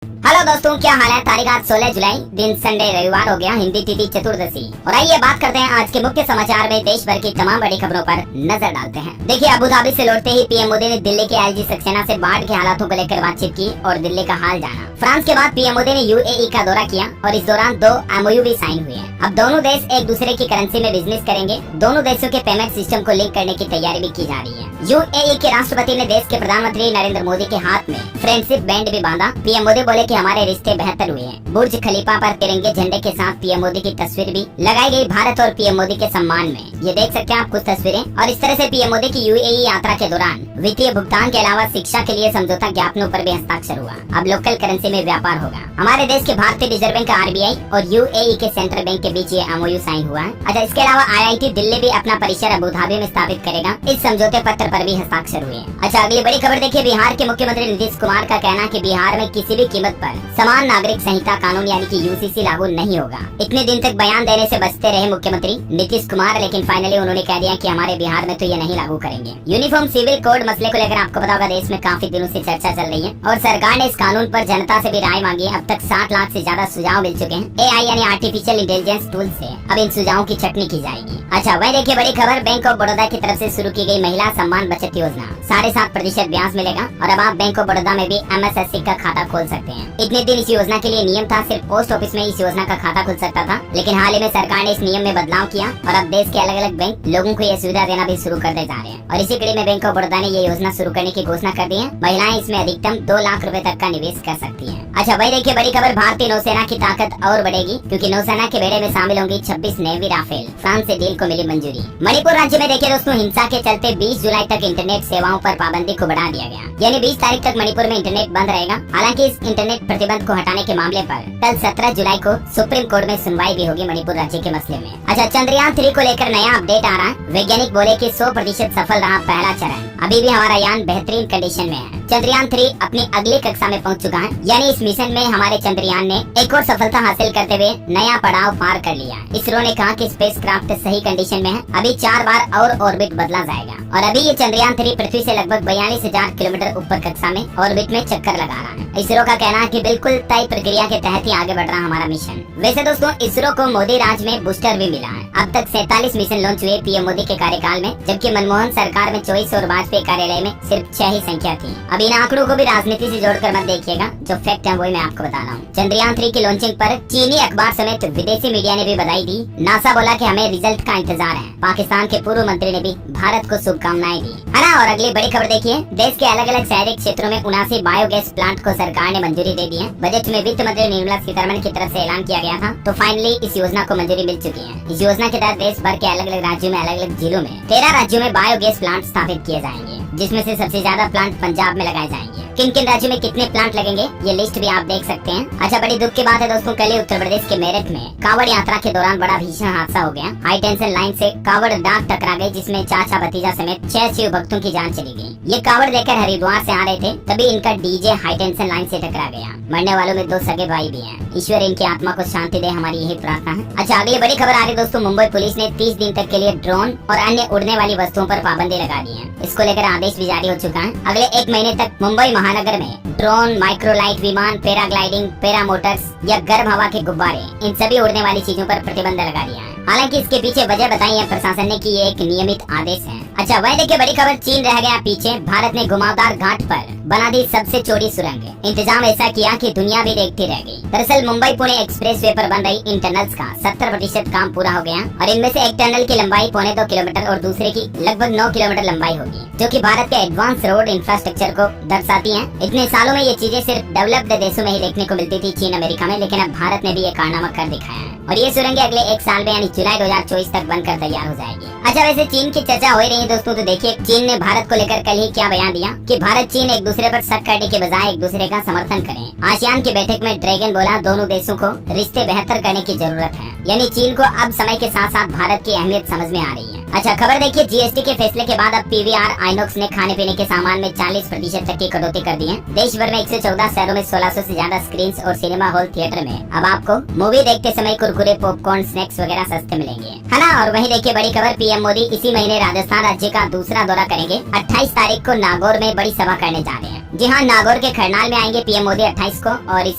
Hello दोस्तों, क्या हाल है। तारीख आज 16 जुलाई, दिन संडे रविवार हो गया, हिंदी तिथि चतुर्दशी। और आइए बात करते हैं आज के मुख्य समाचार में देश भर की तमाम बड़ी खबरों पर नजर डालते हैं। देखिए, अबू धाबी से लौटते ही पीएम मोदी ने दिल्ली के एलजी सक्सेना से बाढ़ के हालातों को लेकर बातचीत की और दिल्ली का हाल जाना। फ्रांस के बाद पीएम मोदी ने यूएई का दौरा किया और इस दौरान 2 MOU भी साइन हुए हैं। अब दोनों देश एक दूसरे की करेंसी में बिजनेस करेंगे। दोनों देशों के पेमेंट सिस्टम को लिंक करने की तैयारी भी की जा रही है। यूएई के राष्ट्रपति ने देश के प्रधानमंत्री नरेंद्र मोदी के हाथ में फ्रेंडशिप बैंड भी बांधा। पीएम मोदी बोले कि हमारे रिश्ते बेहतर हुए हैं। बुर्ज खलीफा पर तिरंगे झंडे के साथ पीएम मोदी की तस्वीर भी लगाई गई भारत और पीएम मोदी के सम्मान में। ये देख सकते हैं आप कुछ तस्वीरें। और इस तरह से पीएम मोदी की यूएई यात्रा के दौरान वित्तीय भुगतान के अलावा शिक्षा के लिए समझौता ज्ञापनों पर भी हस्ताक्षर हुआ। अब लोकल करेंसी में व्यापार होगा। हमारे देश के भारतीय रिजर्व बैंक RBI और यूएई के सेंट्रल बैंक के बीच ये MOU साइन हुआ है। अच्छा, इसके अलावा IIT दिल्ली भी अपना परिसर अबू धाबी में स्थापित करेगा। इस समझौते पत्र पर भी हस्ताक्षर हुए। अच्छा, अगली बड़ी खबर देखिए। बिहार के मुख्यमंत्री नीतीश कुमार का कहना है कि बिहार में किसी भी कीमत पर समान नागरिक संहिता कानून यानी कि UCC लागू नहीं होगा। इतने दिन तक बयान देने से बचते रहे मुख्यमंत्री नीतीश कुमार, लेकिन फाइनली उन्होंने कह दिया कि हमारे बिहार में तो ये नहीं लागू करेंगे। यूनिफॉर्म सिविल कोड मसले को लेकर आपको पता होगा देश में काफी दिनों से चर्चा चल रही है और सरकार ने इस कानून पर जनता से भी राय मांगी है। अब तक 60 लाख से ज्यादा सुझाव मिल चुके हैं। AI यानी आर्टिफिशियल इंटेलिजेंस टूल से अब इन सुझावों की छटनी की जाएगी। अच्छा, वही देखिए बड़ी खबर। बैंक ऑफ बड़ौदा की तरफ से शुरू की गई महिला सम्मान बचत योजना 7.5% ब्याज मिलेगा और अब आप बैंक ऑफ बड़ौदा में भी MSSC का खाता खोल सकते हैं। इतने दिन इस योजना के लिए नियम था सिर्फ पोस्ट ऑफिस में इस योजना का खाता खुल सकता था, लेकिन हाल ही में सरकार ने इस नियम में बदलाव किया और अब देश के अलग अलग बैंक लोगों को ये सुविधा देना भी शुरू करते जा रहे हैं। और इसी कड़ी में बैंक ऑफ बड़ौदा ने ये योजना शुरू करने की घोषणा कर दी है। महिलाएं इसमें अधिकतम 2 लाख रुपए तक का निवेश कर सकती हैं। अच्छा, वही देखिए बड़ी खबर। भारतीय नौसेना की ताकत और बढ़ेगी क्योंकि नौसेना के बेड़े में शामिल होंगी 26 नेवी राफेल। फ्रांस से डील को मिली मंजूरी। मणिपुर राज्य में देखिए दोस्तों, हिंसा के चलते 20 जुलाई तक इंटरनेट सेवाओं पर पाबंदी को बढ़ा दिया गया, यानी 20 तारीख तक मणिपुर में इंटरनेट बंद रहेगा। हालांकि इस इंटरनेट प्रतिबंध को हटाने के मामले पर कल 17 जुलाई को सुप्रीम कोर्ट में सुनवाई भी होगी मणिपुर राज्य के मसले में। अच्छा, चंद्रयान 3 को लेकर नया अपडेट आ रहा है। वैज्ञानिक बोले कि 100% सफल रहा पहला चरण। अभी भी हमारा यान बेहतरीन कंडीशन में है। चंद्रयान 3 अपनी अगली कक्षा में पहुंच चुका है, यानी इस मिशन में हमारे चंद्रयान ने एक और सफलता हासिल करते हुए नया पड़ाव पार कर लिया। इसरो ने कहा कि स्पेसक्राफ्ट सही कंडीशन में है। अभी 4 बार और ऑर्बिट बदला जाएगा और अभी ये चंद्रयान 3 पृथ्वी से लगभग 42,000 किलोमीटर ऊपर कक्षा में ऑर्बिट में चक्कर लगा रहा है। इसरो का कहना है कि बिल्कुल तय प्रक्रिया के तहत ही आगे बढ़ रहा हमारा मिशन। वैसे दोस्तों, इसरो को मोदी राज में बूस्टर भी मिला है। अब तक 47 मिशन लॉन्च हुए पीएम मोदी के कार्यकाल में, जबकि मनमोहन सरकार में 24 और वाजपेयी कार्यालय में सिर्फ 6 ही संख्या थी। अब इन आंकड़ों को भी राजनीति से जोड़कर मत देखिएगा, जो फैक्ट है वही मैं आपको बता रहा हूँ। चंद्रयान 3 की लॉन्चिंग पर चीनी अखबार समेत विदेशी मीडिया ने भी बधाई दी। नासा बोला कि हमें रिजल्ट का इंतजार है। पाकिस्तान के पूर्व मंत्री ने भी भारत को शुभकामनाएं दी, है ना। और अगली बड़ी खबर देखिए। देश के अलग अलग शहरी क्षेत्रों में 79 बायोगैस प्लांट को सरकार ने मंजूरी दे दी है। बजट में वित्त मंत्री निर्मला सीतारमण की तरफ से ऐलान किया गया था, तो फाइनली इस योजना को मंजूरी मिल चुकी है। इस योजना के तहत देश भर के अलग अलग राज्यों में अलग अलग जिलों में 13 राज्यों में बायोगैस प्लांट स्थापित किए जाएंगे, जिसमें से सबसे ज्यादा प्लांट पंजाब में लगाए जाएंगे। किन किन राज्यों में कितने प्लांट लगेंगे ये लिस्ट भी आप देख सकते हैं। अच्छा, बड़ी दुख की बात है दोस्तों, कल ही उत्तर प्रदेश के मेरठ में कावड़ यात्रा के दौरान बड़ा भीषण हादसा हो गया। हाई टेंशन लाइन से कावड़ डाक टकरा गई, जिसमें चाचा भतीजा समेत 6 शिव भक्तों की जान चली गई। ये कावड़ लेकर हरिद्वार से आ रहे थे, तभी इनका डीजे हाई टेंशन लाइन से टकरा गया। मरने वालों में 2 सगे भाई भी हैं। ईश्वर इनकी आत्मा को शांति दे, हमारी यही प्रार्थना है। अच्छा, अगली बड़ी खबर आ रही दोस्तों। मुंबई पुलिस ने 30 दिन तक के लिए ड्रोन और अन्य उड़ने वाली वस्तुओं पर पाबंदी लगा दी है। इसको लेकर आदेश भी जारी हो चुका है। अगले 1 महीने तक मुंबई महानगर में ड्रोन, माइक्रोलाइट विमान, पैराग्लाइडिंग, पैरामोटर्स या गर्म हवा के गुब्बारे, इन सभी उड़ने वाली चीजों पर प्रतिबंध लगा दिया है। हालांकि इसके पीछे वजह बताई है प्रशासन ने कि ये एक नियमित आदेश है। अच्छा, वह देखिए बड़ी खबर। चीन रह गया पीछे। भारत ने घुमावदार घाट पर बना दी सबसे चौड़ी सुरंग। इंतजाम ऐसा किया कि दुनिया भी देखती रह गई। दरअसल मुंबई पुणे एक्सप्रेस वे पर बन रही इन टनल्स का 70% काम पूरा हो गया और इनमें से एक टनल की लंबाई 2.25 किलोमीटर और दूसरे की लगभग 9 किलोमीटर लंबाई होगी, जो कि भारत के एडवांस रोड इंफ्रास्ट्रक्चर को दर्शाती है। इतने सालों में ये चीजें सिर्फ डेवलप्ड देशों में ही देखने को मिलती थी, चीन अमेरिका में, लेकिन अब भारत ने भी ये कारनामा कर दिखाया है और ये सुरंग अगले 1 साल में यानी जुलाई 2024 तक बनकर तैयार हो जाएगी। अच्छा, वैसे चीन की चर्चा हो रही है दोस्तों, तो देखिए चीन ने भारत को लेकर कल ही क्या बयान दिया कि भारत चीन एक दूसरे पर शक करने के बजाय एक दूसरे का समर्थन करें। आसियान की बैठक में ड्रैगन बोला दोनों देशों को रिश्ते बेहतर करने की जरूरत है, यानी चीन को अब समय के साथ साथ भारत की अहमियत समझ में आ रही है। अच्छा खबर देखिए, जीएसटी के फैसले के बाद अब पीवीआर आइनॉक्स ने खाने पीने के सामान में 40% तक की कटौती कर दी है। देश भर में 114 शहरों में 1600 से ज्यादा स्क्रीन और सिनेमा हॉल थिएटर में अब आपको मूवी देखते समय कुरकुरे, पॉपकॉर्न, स्नैक्स वगैरह सस्ते मिलेंगे, है ना। और वहीं देखिए बड़ी खबर, पीएम मोदी इसी महीने राजस्थान राज्य का दूसरा दौरा करेंगे। 28 तारीख को नागौर में बड़ी सभा करने जा रहे हैं। जी हाँ, नागौर के खरनाल में आएंगे पीएम मोदी 28 को। और इस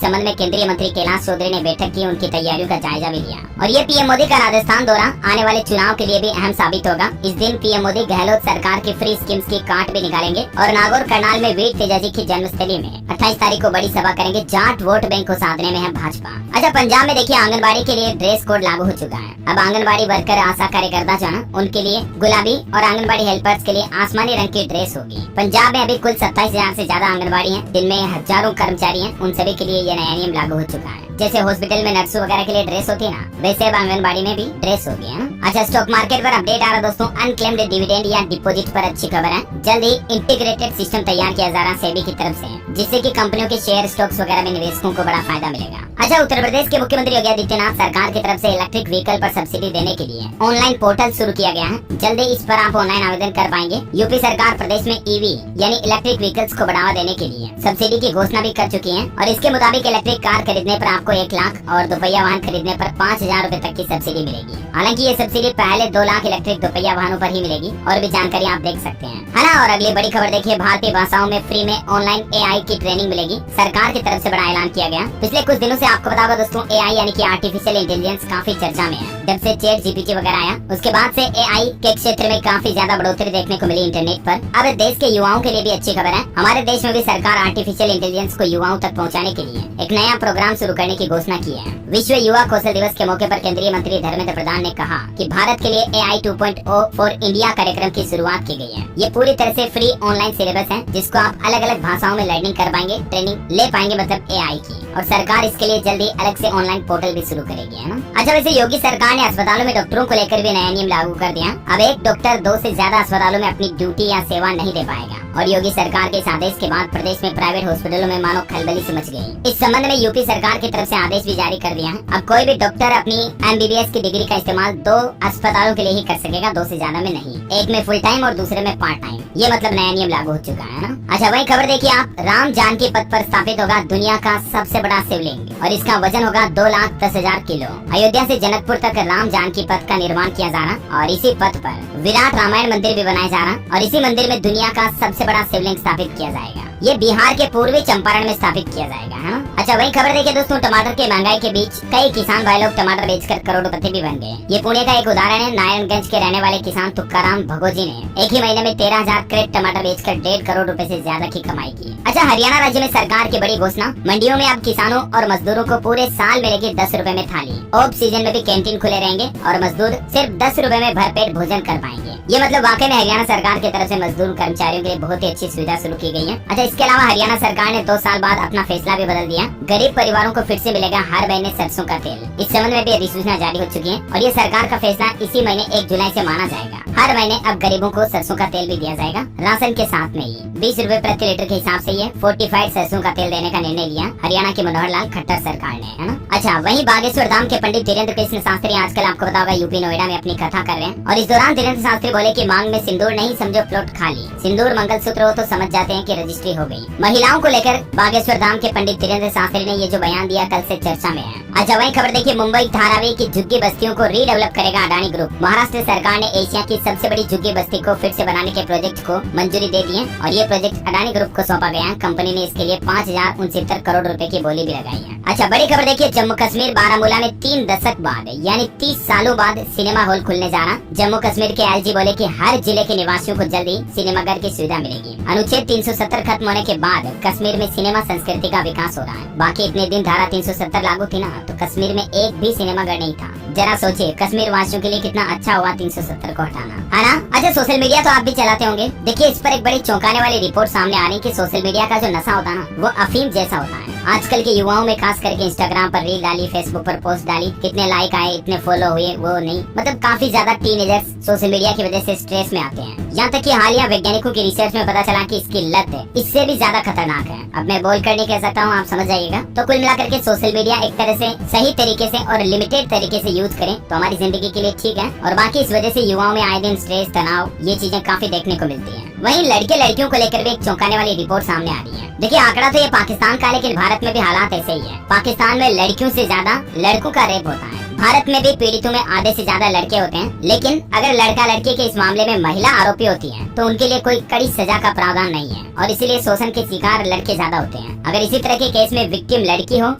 संबंध में केंद्रीय मंत्री कैलाश चौधरी ने बैठक की, उनकी तैयारियों का जायजा भी लिया। और ये पीएम मोदी का राजस्थान दौरा आने वाले चुनाव के लिए भी अहम साबित होगा। इस दिन पीएम मोदी गहलोत सरकार की फ्री स्कीम्स की काट भी निकालेंगे और नागौर करनाल में वीर तेजाजी की जन्मस्थली में 28 तारीख को बड़ी सभा करेंगे। जाट वोट बैंक को साधने में है भाजपा। अच्छा पंजाब में देखिए, आंगनबाड़ी के लिए ड्रेस कोड लागू हो चुका है। अब आंगनबाड़ी वर्कर, आशा कार्यकर्ता जो है उनके लिए गुलाबी और आंगनबाड़ी हेल्पर्स के लिए आसमानी रंग की ड्रेस होगी। पंजाब में अभी कुल 27,000 से ज्यादा आंगनबाड़ी है, जिनमें हजारों कर्मचारी हैं। उन सभी के लिए ये नया नियम लागू हो चुका है। जैसे हॉस्पिटल में नर्सों वगैरह के लिए ड्रेस होती है ना, वैसे अब आंगनबाड़ी में भी ड्रेस होगी, है ना। अच्छा स्टॉक मार्केट पर अपडेट आ रहा दोस्तों, अनक्लेम्ड डिविडेंड या डिपॉजिट पर अच्छी खबर है। जल्द ही इंटीग्रेटेड सिस्टम तैयार किया जा रहा है सेबी की तरफ से, जिससे कि कंपनियों के शेयर स्टॉक्स वगैरह में निवेशकों को बड़ा फायदा मिलेगा। अच्छा उत्तर प्रदेश के मुख्यमंत्री योगी आदित्यनाथ सरकार की तरफ से इलेक्ट्रिक व्हीकल पर सब्सिडी देने के लिए ऑनलाइन पोर्टल शुरू किया गया है। जल्द ही इस पर आप ऑनलाइन आवेदन कर पाएंगे। यूपी सरकार प्रदेश में ईवी यानी इलेक्ट्रिक व्हीकल्स को बढ़ावा देने के लिए सब्सिडी की घोषणा भी कर चुकी है। और इसके मुताबिक इलेक्ट्रिक कार खरीदने पर आपको 1 लाख और दोपहिया वाहन खरीदने पर 5,000 रूपए तक की सब्सिडी मिलेगी। हालांकि ये सब्सिडी पहले 2 लाख इलेक्ट्रिक दोपहिया वाहनों पर ही मिलेगी। और भी जानकारी आप देख सकते हैं, है ना। और अगली बड़ी खबर देखिए, भारतीय भाषाओं में फ्री में ऑनलाइन एआई की ट्रेनिंग मिलेगी। सरकार की तरफ से बड़ा ऐलान किया गया। पिछले कुछ दिनों से आपको पता होगा दोस्तों, एआई यानी कि आर्टिफिशियल इंटेलिजेंस काफी चर्चा में है। जब से चैट जीपीटी वगैरह आया, उसके बाद से एआई के क्षेत्र में काफी ज्यादा बढ़ोतरी देखने को मिली इंटरनेट पर। अब देश के युवाओं के लिए भी अच्छी खबर है। हमारे देश में भी सरकार आर्टिफिशियल इंटेलिजेंस को युवाओं तक पहुंचाने के लिए एक नया प्रोग्राम शुरू करने की घोषणा की है। विश्व युवा कौशल दिवस के मौके पर केंद्रीय मंत्री धर्मेंद्र प्रधान ने कहा कि भारत के लिए AI 2.0 फॉर इंडिया कार्यक्रम की शुरुआत की गई है। ये पूरी तरह से फ्री ऑनलाइन सिलेबस है, जिसको आप अलग अलग भाषाओं में लर्निंग कर पाएंगे, ट्रेनिंग ले पाएंगे, मतलब AI की। और सरकार इसके लिए जल्दी अलग से ऑनलाइन पोर्टल भी शुरू करेगी, है ना। अच्छा वैसे योगी सरकार ने अस्पतालों में डॉक्टरों को लेकर भी नया नियम लागू कर दिया। अब एक डॉक्टर 2 से ज्यादा अस्पतालों में अपनी ड्यूटी या सेवा नहीं दे पाएगा। और योगी सरकार के इस आदेश के बाद प्रदेश में प्राइवेट हॉस्पिटलों में मानो खलबली से मच गई। इस संबंध में यूपी सरकार की तरफ से आदेश भी जारी कर दिया है। अब कोई भी डॉक्टर अपनी MBBS की डिग्री का इस्तेमाल 2 अस्पतालों के लिए ही कर सकेगा, 2 से ज्यादा में नहीं। एक में फुल टाइम और दूसरे में पार्ट टाइम। ये मतलब नया नियम लागू हो चुका है ना। अच्छा वही खबर देखिए आप, राम जानकी पथ पर स्थापित होगा दुनिया का सबसे बड़ा शिवलिंग और इसका वजन होगा 2,10,000 किलो। अयोध्या से जनकपुर तक राम जानकी पथ का निर्माण किया जा रहा और इसी पथ पर विराट रामायण मंदिर भी बनाया जा रहा और इसी मंदिर में दुनिया का सबसे बड़ा शिवलिंग स्थापित किया जाएगा। ये बिहार के पूर्वी चंपारण में स्थापित किया जाएगा, है ना। अच्छा वही खबर देखिए दोस्तों, टमाटर के महंगाई के बीच कई किसान भाई लोग टमाटर बेचकर करोड़पति भी बन गए। ये पुणे का एक उदाहरण है। नारायणगंज के रहने वाले किसान तुक्काराम भगोजी ने एक ही महीने में 13,000 क्रेट टमाटर बेचकर 1.5 करोड़ रुपए से ज्यादा की कमाई की। अच्छा हरियाणा राज्य में सरकार की बड़ी घोषणा, मंडियों में अब किसानों और मजदूरों को पूरे साल मिलेगी 10 रुपए में थाली। ऑफ सीजन में भी कैंटीन खुले रहेंगे और मजदूर सिर्फ 10 रुपए में भरपेट भोजन कर पाएंगे। ये मतलब वाकई में हरियाणा सरकार की तरफ से मजदूर कर्मचारियों के लिए बहुत ही अच्छी सुविधा शुरू की गई है। अच्छा इसके अलावा हरियाणा सरकार ने 2 साल बाद अपना फैसला भी बदल दिया। गरीब परिवारों को फिर से मिलेगा हर महीने सरसों का तेल। इस संबंध में भी अधिसूचना जारी हो चुकी है और ये सरकार का फैसला इसी महीने 1 जुलाई से माना जाएगा। हर महीने अब गरीबों को सरसों का तेल भी दिया जाएगा, राशन के साथ में ही 20 रुपए प्रति लीटर के हिसाब से ये फोर्टिफाइड सरसों का तेल देने का निर्णय लिया हरियाणा की मनोहर लाल खट्टर सरकार ने, है ना। अच्छा वहीं बागेश्वर धाम के पंडित धीरेन्द्र कृष्ण शास्त्री आजकल आपको पता होगा यूपी नोएडा में अपनी कथा कर रहे हैं और इस दौरान धीरेन्द्र शास्त्री बोले कि मांग में सिंदूर नहीं, समझो प्लॉट खाली। सिंदूर मंगलसूत्र हो तो समझ जाते हैं कि रजिस्ट्री हो गई। महिलाओं को लेकर बागेश्वर धाम के पंडित धीरेन्द्र शास्त्री ने ये जो बयान दिया कल से चर्चा में है। अच्छा वही खबर देखिए, मुंबई धारावी की झुग्गी बस्तियों को रीडेवलप करेगा अडानी ग्रुप। महाराष्ट्र सरकार ने एशिया की सबसे बड़ी झुग्गी बस्ती को फिर से बनाने के प्रोजेक्ट को मंजूरी दे दी है और ये प्रोजेक्ट अडानी ग्रुप को सौंपा गया है। कंपनी ने इसके लिए 5,069 करोड़ रुपए की बोली भी लगाई है। अच्छा बड़ी खबर देखिए, जम्मू कश्मीर बारामूला में 3 दशक बाद यानी 30 सालों बाद सिनेमा हॉल खुलने जा रहा। जम्मू कश्मीर के एलजी बोले कि हर जिले के निवासियों को जल्दी सिनेमाघर की सुविधा मिलेगी। अनुच्छेद 370 खत्म होने के बाद कश्मीर में सिनेमा संस्कृति का विकास हो रहा है। बाकी इतने दिन धारा 370 लागू थी ना, तो कश्मीर में एक भी सिनेमाघर नहीं था। जरा सोचिए कश्मीर वासियों के लिए कितना अच्छा हुआ 370 को हटाना, है ना। अच्छा सोशल मीडिया तो आप भी चलाते होंगे। देखिए इस पर एक बड़ी चौंकाने वाली रिपोर्ट सामने आ रही कि सोशल मीडिया का जो नशा होता है ना, वो अफीम जैसा होता है। आजकल के युवाओं में खास करके इंस्टाग्राम पर रील डाली, फेसबुक पर पोस्ट डाली, कितने लाइक आए, इतने फॉलो हुए, वो नहीं, मतलब काफी ज्यादा टीनेजर्स सोशल मीडिया की वजह से स्ट्रेस में आते हैं। यहाँ तक कि हालिया वैज्ञानिकों की रिसर्च में पता चला कि इसकी लत इससे भी ज्यादा खतरनाक है। अब मैं बोल कर नहीं कह सकता हूँ, आप समझ जाइएगा। तो कुल मिलाकर के सोशल मीडिया एक तरह से सही तरीके से और लिमिटेड तरीके से यूज करें तो हमारी जिंदगी के लिए ठीक है, और बाकी इस वजह से युवाओं में आए दिन स्ट्रेस, तनाव, ये चीजें काफी देखने को मिलती है। वहीं लड़के लड़कियों को लेकर भी एक चौंकाने वाली रिपोर्ट सामने आ रही है। देखिए आंकड़ा तो ये पाकिस्तान का है, लेकिन भारत में भी हालात ऐसे ही है। पाकिस्तान में लड़कियों से ज्यादा लड़कों का रेप होता है। भारत में भी पीड़ितों में आधे से ज्यादा लड़के होते हैं, लेकिन अगर लड़का लड़की के इस मामले में महिला आरोपी होती है तो उनके लिए कोई कड़ी सजा का प्रावधान नहीं है, और इसीलिए शोषण के शिकार लड़के ज्यादा होते हैं। अगर इसी तरह के केस में विक्टिम लड़की हो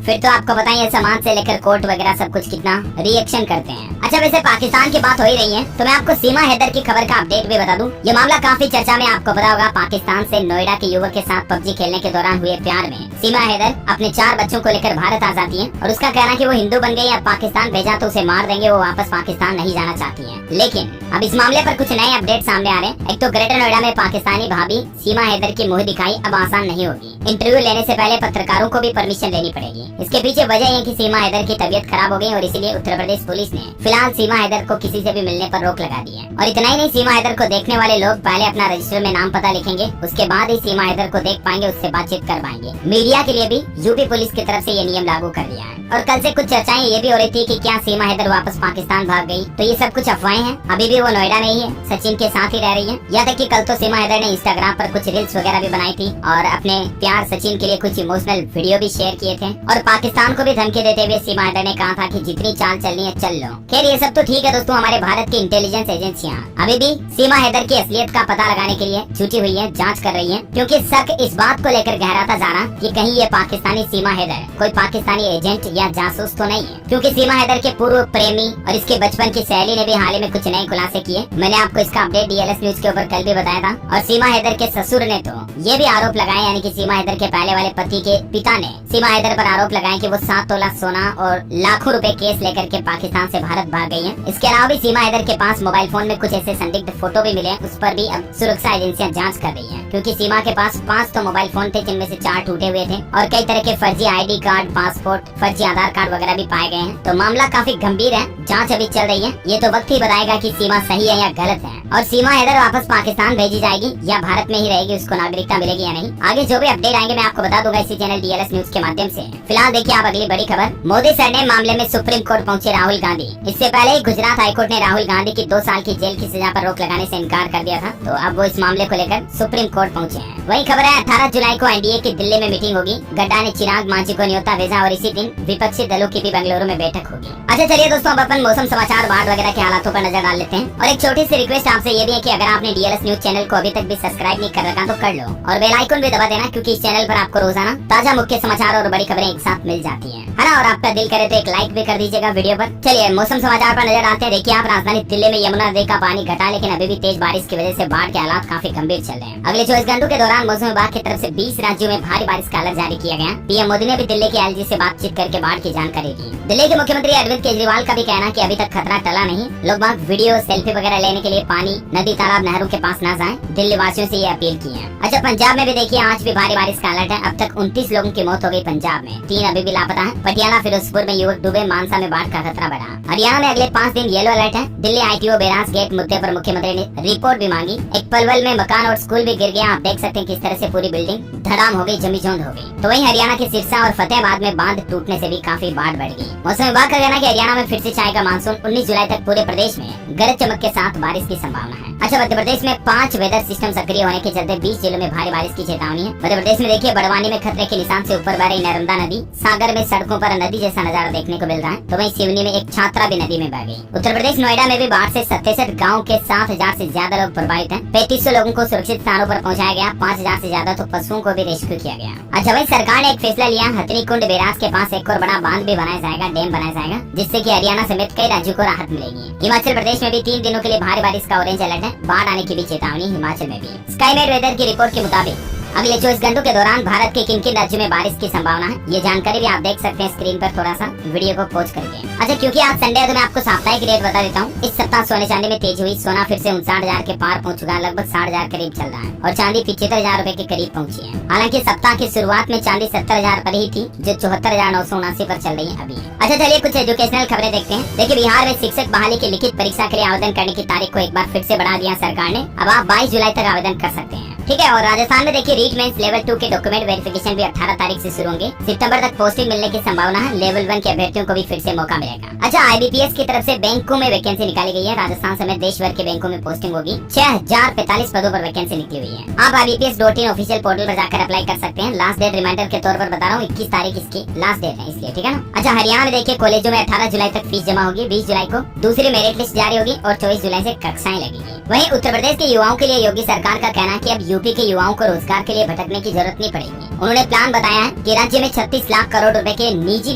फिर तो आपको पता ही है समाज से लेकर कोर्ट वगैरह सब कुछ कितना रिएक्शन करते हैं। अच्छा वैसे पाकिस्तान की बात हो ही रही है तो मैं आपको सीमा हैदर की खबर का अपडेट भी बता दूं। ये मामला काफी चर्चा में, आपको पता होगा पाकिस्तान से नोएडा के युवक के साथ पबजी खेलने के दौरान हुए प्यार में सीमा हैदर अपने 4 बच्चों को लेकर भारत आ जाती है, और उसका कहना कि वो हिंदू बन गई, अब पाकिस्तान भेजा तो उसे मार देंगे, वो वापस पाकिस्तान नहीं जाना चाहती है। लेकिन अब इस मामले पर कुछ नए अपडेट सामने आ रहे हैं। एक तो ग्रेटर नोएडा में पाकिस्तानी भाभी सीमा हैदर की मुंह दिखाई अब आसान नहीं होगी। इंटरव्यू लेने से पहले पत्रकारों को भी परमिशन लेनी पड़ेगी। इसके पीछे वजह है कि सीमा हैदर की तबीयत खराब हो गई, और इसीलिए उत्तर प्रदेश पुलिस ने फिलहाल सीमा हैदर को किसी से भी मिलने पर रोक लगा दी है। और इतना ही नहीं, सीमा हैदर को देखने वाले लोग पहले अपना रजिस्टर में नाम पता लिखेंगे, उसके बाद ही सीमा हैदर को देख पाएंगे, उससे बातचीत कर पाएंगे। मीडिया के लिए भी यूपी पुलिस की तरफ से ये नियम लागू कर दिया है। और कल से कुछ चर्चाएं ये भी हो रही थी कि क्या सीमा हैदर वापस पाकिस्तान भाग गई, तो ये सब कुछ अफवाहें हैं। अभी भी वो नोएडा में ही है, सचिन के साथ ही रह रही है। यहाँ तक कि कल तो सीमा हैदर ने इंस्टाग्राम पर कुछ रील्स वगैरह भी बनाई थी, और अपने प्यार सचिन के लिए कुछ इमोशनल वीडियो भी शेयर किए थे, और पाकिस्तान को भी धमकी देते हुए सीमा हैदर ने कहा था कि जितनी चाल चलनी है चल लो। खैर ये सब तो ठीक है दोस्तों, हमारे भारत की इंटेलिजेंस एजेंसियां अभी भी सीमा हैदर की असलियत का पता लगाने के लिए जुटी हुई है, जांच कर रही है, क्योंकि शक इस बात को लेकर गहराता जा रहा कि कहीं ये पाकिस्तानी सीमा हैदर कोई पाकिस्तानी एजेंट या जासूस तो नहीं है। क्योंकि सीमा हैदर के पूर्व प्रेमी और इसके बचपन की सहेली ने भी हाल ही में कुछ नए खुलासे किए। मैंने आपको इसका अपडेट डीएलएस न्यूज के ऊपर कल भी बताया था। और सीमा हैदर के ससुर ने तो ये भी आरोप लगाए, यानी कि सीमा हैदर के पहले वाले पति के पिता ने सीमा हैदर पर आरोप लगाए कि वो 7 तोला सोना और लाखों रुपए केस लेकर के पाकिस्तान से भारत भाग गई है। इसके अलावा भी सीमा हैदर के पास मोबाइल फोन में कुछ ऐसे संदिग्ध फोटो भी मिले, उस पर भी अब सुरक्षा एजेंसियां जांच कर रही हैं, क्योंकि सीमा के पास 5 तो मोबाइल फोन थे, जिनमें से 4 टूटे हुए थे, और कई तरह के फर्जी आईडी कार्ड, पासपोर्ट, फर्जी आधार कार्ड वगैरह भी पाए गए हैं। तो मामला काफी गंभीर है, जांच अभी चल रही है। ये तो वक्त ही बताएगा कि सीमा सही है या गलत है, और सीमा हैदर वापस पाकिस्तान भेजी जाएगी या भारत में ही रहेगी, उसको नागरिकता मिलेगी या नहीं। आगे जो भी अपडेट आएंगे मैं आपको बता दूंगा इसी चैनल डीएलएस न्यूज के माध्यम से। फिलहाल देखिए आप अगली बड़ी खबर। मोदी सरनेम मामले में सुप्रीम कोर्ट पहुंचे राहुल गांधी। इससे पहले ही गुजरात हाईकोर्ट ने राहुल गांधी की 2 साल की जेल की सजा पर रोक लगाने से इनकार कर दिया था, तो अब वो इस मामले को लेकर सुप्रीम कोर्ट पहुंचे हैं। वही खबर है 18 जुलाई को एनडीए की दिल्ली में मीटिंग होगी। गड्डा ने चिराग मांझी को न्योता भेजा, और इसी दिन विपक्षी दलों की भी बेंगलुरु में बैठक होगी। अच्छा चलिए दोस्तों, अब अपन मौसम समाचार, बाढ़ वगैरह के हालातों पर नजर डाल लेते हैं। और एक छोटी सी रिक्वेस्ट आपसे ये भी है कि अगर आपने डीएलएस न्यूज चैनल को अभी तक भी सब्सक्राइब नहीं कर रखा तो कर लो, और बेल आइकन भी दबा देना, क्योंकि इस चैनल पर आपको रोजाना ताजा मुख्य समाचार और बड़ी खबरें एक साथ मिल जाती है ना। और आपका दिल करे तो एक लाइक भी कर दीजिएगा वीडियो पर। चलिए मौसम समाचार पर नजर डालते हैं। देखिए आप, राजधानी दिल्ली में यमुना नदी का पानी घटा, लेकिन अभी भी तेज बारिश की वजह से बाढ़ के हालात काफी गंभीर चल रहे हैं। अगले 24 घंटों के दौरान मौसम विभाग की तरफ से 20 राज्यों में भारी बारिश का अलर्ट जारी किया गया। पीएम मोदी ने भी दिल्ली के एलजी से बातचीत करके बाढ़ की जानकारी दी। दिल्ली के मुख्यमंत्री अरविंद केजरीवाल का भी कहना कि अभी तक खतरा टला नहीं, लोग बाग वीडियो सेल्फी वगैरह लेने के लिए पानी, नदी, तालाब, नहरों के पास न जाएं, दिल्ली वासियों से ये अपील की है। अच्छा पंजाब में भी देखिए आज भी भारी बारिश का अलर्ट है। अब तक 29 लोगों की मौत हो गई पंजाब में, 3 अभी भी लापता है। पटियाला, फिरोजपुर में युवक डूबे, मानसा में बाढ़ का खतरा बढ़ा। हरियाणा में अगले 5 दिन येलो अलर्ट है। दिल्ली आईटीओ बैराज गेट मुद्दे पर मुख्यमंत्री ने रिपोर्ट भी मांगी। एक पलवल में मकान और स्कूल भी गिर गया, आप देख सकते हैं किस तरह से पूरी बिल्डिंग धड़ाम हो गई, जमीजोंद हो गई। तो वहीं हरियाणा के सिरसा और फतेहाबाद में बांध टूटने से भी काफी बाढ़ बढ़ गई। मौसम विभाग का कहना है कि हरियाणा में फिर से छाएगा मानसून। 19 जुलाई तक पूरे प्रदेश में गरज चमक के साथ बारिश की संभावना है। अच्छा मध्य प्रदेश में 5 वेदर सिस्टम सक्रिय होने के चलते 20 जिलों में भारी बारिश की चेतावनी है। मध्य प्रदेश में देखिए बड़वानी में खतरे के निशान से ऊपर बह रही नर्मदा नदी, सागर में सड़कों पर नदी जैसा नजारा देखने को मिल रहा है। तो वहीं सिवनी में एक छात्रा भी नदी में बह गई। उत्तर प्रदेश नोएडा में भी बाढ़ से 67 गाँव के 7,000 से ज्यादा लोग प्रभावित हैं। 3500 लोगों को सुरक्षित स्थानों पर पहुंचाया गया। 5,000 से ज्यादा तो पशुओं को भी रेस्क्यू किया गया। अच्छा वही सरकार ने एक फैसला लिया, हथनी कुंड बैराज के पास एक और बड़ा बांध भी बनाया जाएगा, डैम बनाया जाएगा, जिससे कि हरियाणा समेत कई राज्यों को राहत मिलेगी। हिमाचल प्रदेश में भी 3 दिनों के लिए भारी बारिश का ऑरेंज अलर्ट है। बाढ़ आने की भी चेतावनी हिमाचल में भी। स्काईमेट वेदर की रिपोर्ट के मुताबिक अगले 24 घंटों के दौरान भारत के किन किन राज्यों में बारिश की संभावना है, ये जानकारी भी आप देख सकते हैं स्क्रीन पर, थोड़ा सा वीडियो को पॉज करके। अच्छा, क्योंकि आज संडे है तो मैं आपको साप्ताहिक रेट बता देता हूँ। इस सप्ताह सोने चांदी में तेजी हुई, सोना फिर से 59,000 के पार पहुंच चुका है, लगभग 60,000 करीब चल रहा है और चांदी 75,000 रूपए के करीब पहुंची है। हालांकि सप्ताह की शुरुआत में चांदी 70,000 पर ही थी, जो 74,979 पर चल रही है अभी। अच्छा, चलिए कुछ एजुकेशनल खबरें देखते हैं। देखिए, बिहार में शिक्षक बहाली की लिखित परीक्षा के लिए आवेदन करने की तारीख को एक बार फिर से बढ़ा दिया सरकार ने। अब आप 22 जुलाई तक आवेदन कर सकते हैं, ठीक है। और राजस्थान में देखिए, रीट मेंस लेवल 2 के डॉक्यूमेंट वेरिफिकेशन भी 18 तारीख से शुरू होंगे। सितंबर तक पोस्टिंग मिलने की संभावना है। लेवल 1 के अभ्यर्थियों को भी फिर से मौका मिलेगा। अच्छा, IBPS की तरफ से बैंकों में वैकेंसी निकाली गई है। राजस्थान समेत देश भर के बैंकों में पोस्टिंग होगी। 6045 पदों पर वैकेंसी निकली हुई है। आप IBPS.in ऑफिशियल पोर्टल पर जाकर अप्लाई कर सकते हैं। लास्ट डेट रिमाइंडर के तौर पर बता रहा हूँ, 21 तारीख इसकी लास्ट डेट है इसलिए, ठीक है ना। अच्छा, हरियाणा में देखिए, कॉलेजों में 18 जुलाई तक फीस जमा होगी। 20 जुलाई को दूसरी मेरिट लिस्ट जारी होगी और 24 जुलाई से कक्षाएं लगेगी। वहीं उत्तर प्रदेश के युवाओं के लिए योगी सरकार का कहना है कि अब यूपी के युवाओं को रोजगार के लिए भटकने की जरूरत नहीं पड़ेगी। उन्होंने प्लान बताया है कि राज्य में 36 लाख करोड़ रुपए के निजी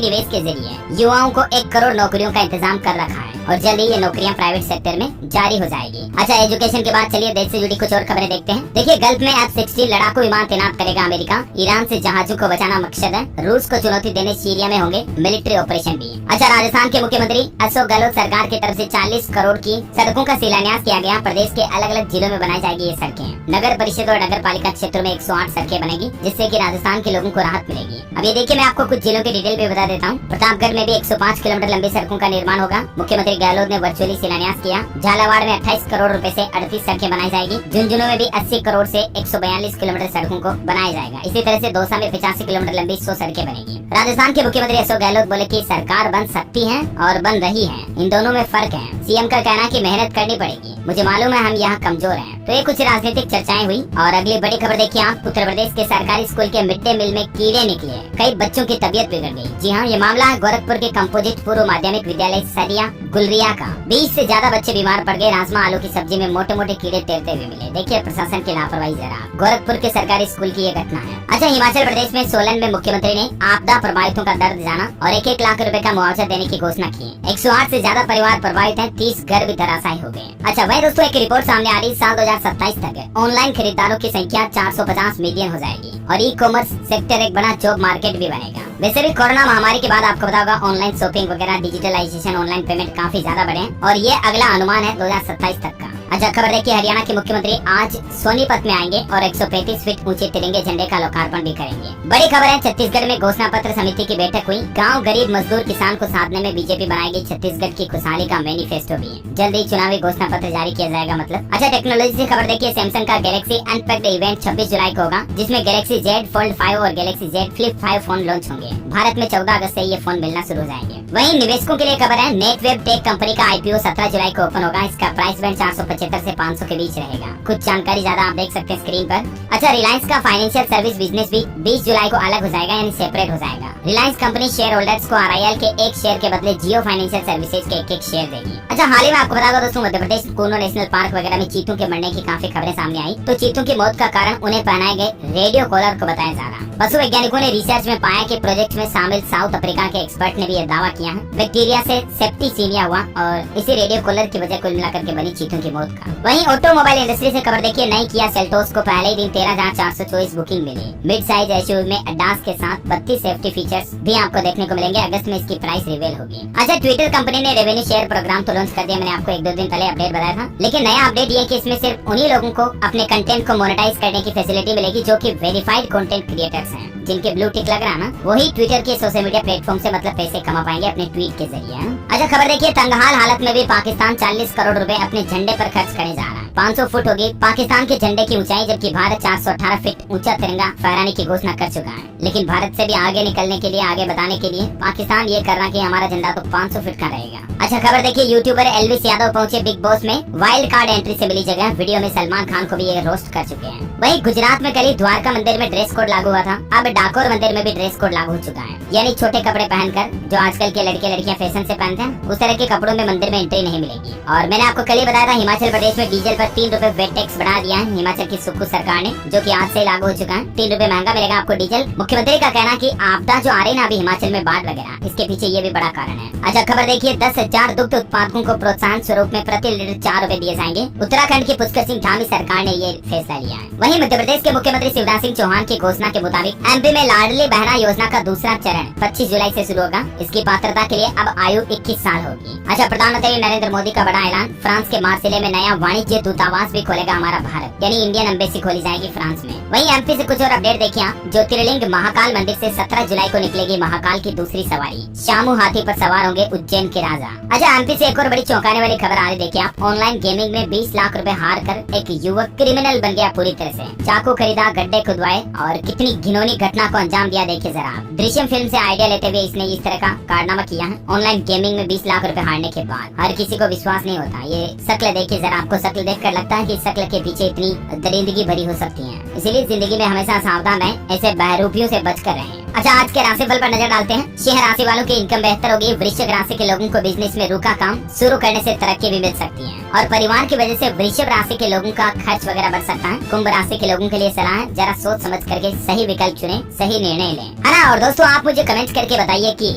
निवेश के जरिए युवाओं को 1 करोड़ नौकरियों का इंतजाम कर रखा है और जल्द ही ये नौकरियां प्राइवेट सेक्टर में जारी हो जाएगी। अच्छा, एजुकेशन के बाद चलिए देश से जुड़ी कुछ और खबरें देखते हैं। देखिए, गल्फ में F-16 लड़ाकू विमान तैनात करेगा अमेरिका। ईरान से जहाजों को बचाना मकसद है। रूस को चुनौती देने सीरिया में होंगे मिलिट्री ऑपरेशन भी। अच्छा, राजस्थान के मुख्यमंत्री अशोक गहलोत सरकार की तरफ से 40 करोड़ की सड़कों का शिलान्यास किया गया। प्रदेश के अलग अलग जिलों में बनाई जाएगी ये सड़कें। नगर परिषद और नगर पालिका क्षेत्रों में 108 सड़कें बनेगी, जिससे कि राजस्थान के लोगों को राहत मिलेगी। अब ये देखिए, मैं आपको कुछ जिलों की डिटेल भी बता देता हूँ। प्रतापगढ़ में भी 105 किलोमीटर लंबी सड़कों का निर्माण होगा। मुख्यमंत्री गहलोत ने वर्चुअली शिलान्यास किया। झालावाड़ में 28 करोड़ रुपए से 38 सड़कें बनाई जाएगी। झुंझुनू में भी 80 करोड़ से 142 किलोमीटर सड़कों को बनाया जाएगा। इसी तरह से दौसा में 85 किलोमीटर लंबी 100 सड़कें बनेगी। राजस्थान के मुख्यमंत्री अशोक गहलोत बोले कि सरकार बन सकती है और बन रही है, इन दोनों में फर्क है। सीएम का कहना कि मेहनत करनी पड़ेगी, मुझे मालूम है हम यहाँ कमजोर हैं। तो ये कुछ राजनीतिक चर्चाएं हुई। और अगली बड़ी खबर देखिए आप, उत्तर प्रदेश के सरकारी स्कूल के मिड डे मील में कीड़े निकले, कई बच्चों की तबीयत बिगड़ गई। जी हाँ, ये मामला है गोरखपुर के कंपोजिट पूर्व माध्यमिक विद्यालय सरिया गुलरिया का। 20 से ज्यादा बच्चे बीमार पड़ गए। राजमा आलू की सब्जी में मोटे मोटे कीड़े तैरते हुए मिले। देखिए, प्रशासन की लापरवाही जरा। गोरखपुर के सरकारी स्कूल की ये घटना है। अच्छा, हिमाचल प्रदेश में सोलन में मुख्यमंत्री ने आपदा प्रभावितों का दर्द जाना और 1-1 लाख रुपए का मुआवजा देने की घोषणा की। 108 से ज्यादा परिवार प्रभावित हैं। 30 घर भी धराशायी हो गए। अच्छा, वही दोस्तों, एक रिपोर्ट सामने आ रही, साल 2027 तक ऑनलाइन खरीदारों की संख्या 450 मिलियन हो जाएगी और ई कॉमर्स सेक्टर एक बड़ा जॉब मार्केट भी बनेगा। वैसे भी कोरोना महामारी के बाद आपको पता होगा, ऑनलाइन शॉपिंग वगैरह, डिजिटलाइजेशन, ऑनलाइन पेमेंट काफी ज्यादा बढ़े और ये अगला अनुमान है 2027 तक का। अच्छा, खबर देखिए, हरियाणा के मुख्यमंत्री आज सोनीपत में आएंगे और 135 फीट ऊंचे तिरंगे झंडे का लोकार्पण भी करेंगे। बड़ी खबर है, छत्तीसगढ़ में घोषणा पत्र समिति की बैठक हुई। गांव गरीब मजदूर किसान को साधने में बीजेपी बनाएगी छत्तीसगढ़ की खुशहाली का मैनिफेस्टो भी। जल्द ही चुनावी घोषणा पत्र जारी किया जाएगा मतलब। अच्छा, टेक्नोलॉजी से खबर देखिए, सैमसंग का गैलेक्सी अनपैक्ड इवेंट 26 जुलाई को होगा, जिसमें गैलेक्सी Z Fold 5 और Galaxy Z Flip 5 phone launch होंगे। भारत में 14 अगस्त से ये फोन मिलना शुरू हो जाएंगे। वहीं निवेशकों के लिए खबर है, नेटवेब टेक कंपनी का IPO 17 जुलाई को ओपन होगा। इसका प्राइस बैंड 475 से 500 के बीच रहेगा। कुछ जानकारी ज्यादा आप देख सकते हैं स्क्रीन पर। अच्छा, रिलायंस का फाइनेंशियल सर्विस बिजनेस भी 20 जुलाई को अलग हो जाएगा, यानी सेपरेट हो जाएगा। रिलायंस कंपनी शेयर होल्डर्स को RIL के 1 शेयर के बदले जियो फाइनेंशियल सर्विसेज के 1-1 शेयर देगी। अच्छा, हाल ही में आपको बता दो दोस्तों, मध्य प्रदेश कूनो नेशनल पार्क वगैरह में चीतों के मरने की काफी खबरें सामने आई। तो चीतों की मौत का कारण उन्हें पहनाए गए रेडियो कॉलर को बताया जा रहा। पशु वैज्ञानिकों ने रिसर्च में पाया कि प्रोजेक्ट में शामिल साउथ अफ्रीका के एक्सपर्ट ने भी यह दावा किया है बैक्टीरिया से सेप्टिसीमिया हुआ और इसी रेडियो कॉलर की वजह कुल मिलाकर के बनी चीतों की मौत का। वहीं ऑटोमोबाइल इंडस्ट्री से खबर देखिए, नई किया सेल्टोस को पहले ही दिन 13,424 बुकिंग मिली। मिड साइज एसयूवी में ADAS के साथ 32 सेफ्टी फीचर्स भी आपको देखने को मिलेंगे। अगस्त में इसकी प्राइस रिवील होगी। अच्छा, ट्विटर कंपनी ने रेवेन्यू शेयर प्रोग्राम तो लॉन्च कर दिया। मैंने आपको 1-2 दिन पहले अपडेट बताया था, लेकिन नया अपडेट ये कि इसमें सिर्फ उन्हीं लोगों को अपने कंटेंट को मोनेटाइज करने की फैसिलिटी मिलेगी जो कि वेरीफाइड कंटेंट क्रिएटर्स हैं, जिनके ब्लू टिक लग रहा है ना, वही ट्विटर के सोशल मीडिया प्लेटफॉर्म से मतलब पैसे कमा पाएंगे अपने ट्वीट के जरिए। अच्छा, खबर देखिए, तंगहाल हालत में भी पाकिस्तान 40 करोड़ रुपए अपने झंडे पर खर्च करने जा रहा है। 500 फुट होगी पाकिस्तान के झंडे की ऊंचाई, जबकि भारत 418 फीट ऊंचा तिरंगा फहराने की घोषणा कर चुका है। लेकिन भारत से भी आगे निकलने के लिए, आगे बताने के लिए पाकिस्तान ये कर रहा कि हमारा झंडा तो 500 फीट का रहेगा। अच्छा, खबर देखिए, यूट्यूबर एल्विस यादव पहुंचे बिग बॉस में। वाइल्ड कार्ड एंट्री से मिली जगह, वीडियो में सलमान खान को भी ये रोस्ट कर चुके हैं। वहीं गुजरात में कल द्वारका मंदिर में ड्रेस कोड लागू हुआ था। अब डाकोर मंदिर में भी ड्रेस कोड लागू हो चुका है, यानी छोटे कपड़े पहनकर, जो आजकल के लड़के लड़कियां फैशन से पहनते हैं, उस तरह के कपड़ों में मंदिर में एंट्री नहीं मिलेगी। और मैंने आपको कल ही बताया था, हिमाचल प्रदेश में डीजल पर ₹3 वेट टैक्स बढ़ा दिया है हिमाचल की सुक्खू सरकार ने, जो कि आज से लागू हो चुका है। ₹3 महंगा मिलेगा आपको डीजल। मुख्यमंत्री का कहना कि आपदा जो आ रही है ना अभी हिमाचल में बाढ़ वगैरह, इसके पीछे ये भी बड़ा कारण है। अच्छा खबर देखिए, 10,000 दुग्ध उत्पादकों को प्रोत्साहन स्वरूप में प्रति लीटर ₹4 दिए जाएंगे। उत्तराखंड की पुष्कर सिंह धामी सरकार ने ये फैसला लिया है। वहीं मध्य प्रदेश के मुख्यमंत्री शिवराज सिंह चौहान की घोषणा के मुताबिक एमपी में लाडली बहना योजना का दूसरा चरण 25 जुलाई से शुरू होगा। इसकी पात्रता के लिए अब आयु 21 साल होगी। अच्छा, प्रधानमंत्री नरेंद्र मोदी का बड़ा ऐलान, फ्रांस के मार्सेले में नया वाणिज्य दूतावास भी खोलेगा हमारा भारत, यानी इंडियन एम्बेसी खोली जाएगी फ्रांस में। वहीं एमपी से कुछ और अपडेट देखिए। ज्योतिर्लिंग महाकाल मंदिर से 17 जुलाई को निकलेगी महाकाल की दूसरी सवारी। शामू हाथी पर सवार होंगे उज्जैन के राजा। अच्छा, एमपी से एक और बड़ी चौंकाने वाली खबर आ रही, देखिए आप। ऑनलाइन गेमिंग में 20 लाख रुपए हार कर एक युवक क्रिमिनल बन गया पूरी तरह से। चाकू खरीदा, गड्ढे खुदवाए और कितनी घिनौनी घटना को अंजाम दिया, देखिए जरा आप। दृश्यम फिल्म से आइडिया लेते हुए इसने इस तरह का कारनामा किया है। ऑनलाइन गेमिंग में 20 लाख रुपए हारने के बाद हर किसी को विश्वास नहीं होता। ये शक्ल देखिए जरा, आपको शक्ल देखकर लगता है कि शक्ल के पीछे इतनी दरिंदगी भरी हो सकती है। इसीलिए जिंदगी में हमेशा सावधान रहें, ऐसे बहरूपियों से बचकर रहें। अच्छा, आज के राशिफल पर नजर डालते हैं। सिंह राशि वालों की इनकम बेहतर होगी। वृश्चिक राशि के लोगों को बिजनेस में रुका काम शुरू करने से तरक्की भी मिल सकती है और परिवार की वजह से वृषभ राशि के लोगों का खर्च वगैरह बढ़ सकता है। कुंभ राशि के लोगों के लिए सलाह है, जरा सोच समझ करके सही विकल्प चुने, सही निर्णय लें, है ना। और दोस्तों आप मुझे कमेंट करके बताइए कि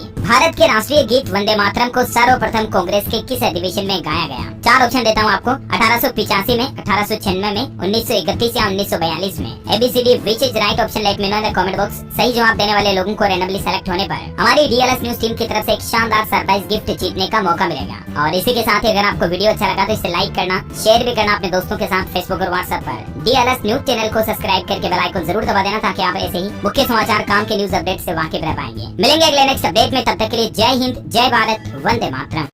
भारत के राष्ट्रीय गीत वंदे मातरम को सर्वप्रथम कांग्रेस के किस अधिवेशन में गाया गया। 4 ऑप्शन देता हूँ आपको। 1885 में, 1896 में, 1931 या 1942 में। ABCD which is right option, let me know in the comment box. सही जवाब देने वाले लोगों को रैंडमली सेलेक्ट होने पर हमारी DLS न्यूज टीम की तरफ से एक शानदार सरप्राइज गिफ्ट जीतने का मौका मिलेगा। और इसी के साथ ही अगर आपको वीडियो अच्छा लगा तो इसे लाइक करना, शेयर भी करना अपने दोस्तों के साथ फेसबुक और व्हाट्सएप पर। DLS न्यूज चैनल को सब्सक्राइब करके बेल आइकन जरूर दबा देना, ताकि आप ऐसे ही मुख्य समाचार काम के न्यूज अपडेट से वाकिफ रह पाएंगे। मिलेंगे अगले नेक्स्ट अपडेट में, तब तक के लिए जय हिंद, जय भारत, वंदे मातरम।